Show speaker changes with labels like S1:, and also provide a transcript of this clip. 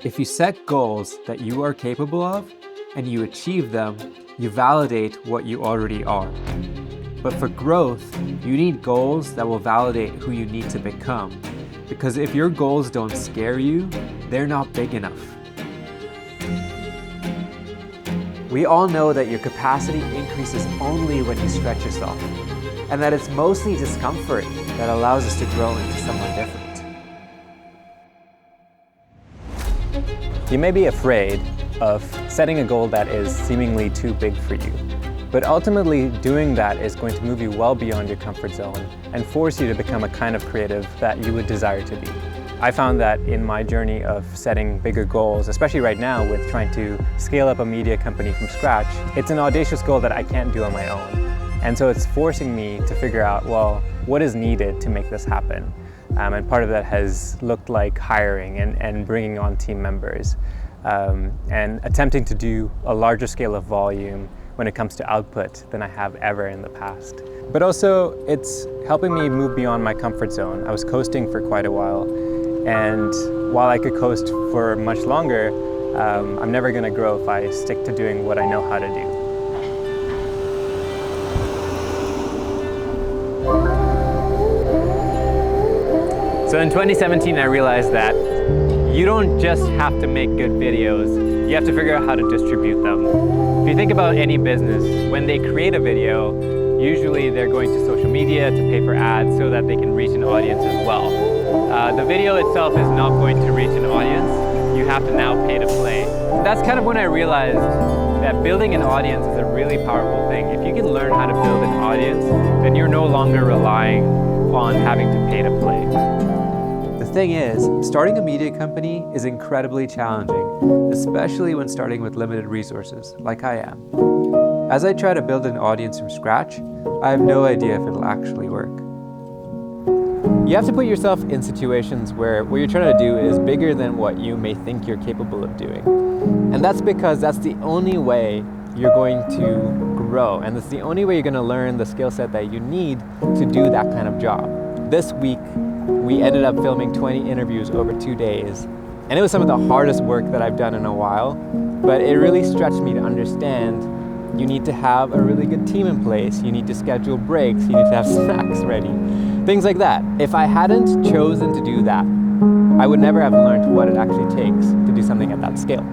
S1: If you set goals that you are capable of and you achieve them, you validate what you already are. But for growth, you need goals that will validate who you need to become. Because if your goals don't scare you, they're not big enough. We all know that your capacity increases only when you stretch yourself, and that it's mostly discomfort that allows us to grow into someone different.
S2: You may be afraid of setting a goal that is seemingly too big for you, but ultimately doing that is going to move you well beyond your comfort zone and force you to become a kind of creative that you would desire to be. I found that in my journey of setting bigger goals, especially right now with trying to scale up a media company from scratch, it's an audacious goal that I can't do on my own. And so it's forcing me to figure out, well, what is needed to make this happen? And part of that has looked like hiring and bringing on team members and attempting to do a larger scale of volume when it comes to output than I have ever in the past. But also, it's helping me move beyond my comfort zone. I was coasting for quite a while, and while I could coast for much longer, I'm never going to grow if I stick to doing what I know how to do. So in 2017, I realized that you don't just have to make good videos, you have to figure out how to distribute them. If you think about any business, when they create a video, usually they're going to social media to pay for ads so that they can reach an audience as well. The video itself is not going to reach an audience, you have to now pay to play. That's kind of when I realized that building an audience is a really powerful thing. If you can learn how to build an audience, then you're no longer relying on having to pay to play.
S1: The thing is, starting a media company is incredibly challenging, especially when starting with limited resources, like I am. As I try to build an audience from scratch, I have no idea if it'll actually work.
S2: You have to put yourself in situations where what you're trying to do is bigger than what you may think you're capable of doing. And that's because that's the only way you're going to grow, and it's the only way you're going to learn the skill set that you need to do that kind of job. This week, we ended up filming 20 interviews over 2 days, and it was some of the hardest work that I've done in a while, but it really stretched me to understand you need to have a really good team in place, you need to schedule breaks, you need to have snacks ready, things like that. If I hadn't chosen to do that, I would never have learned what it actually takes to do something at that scale.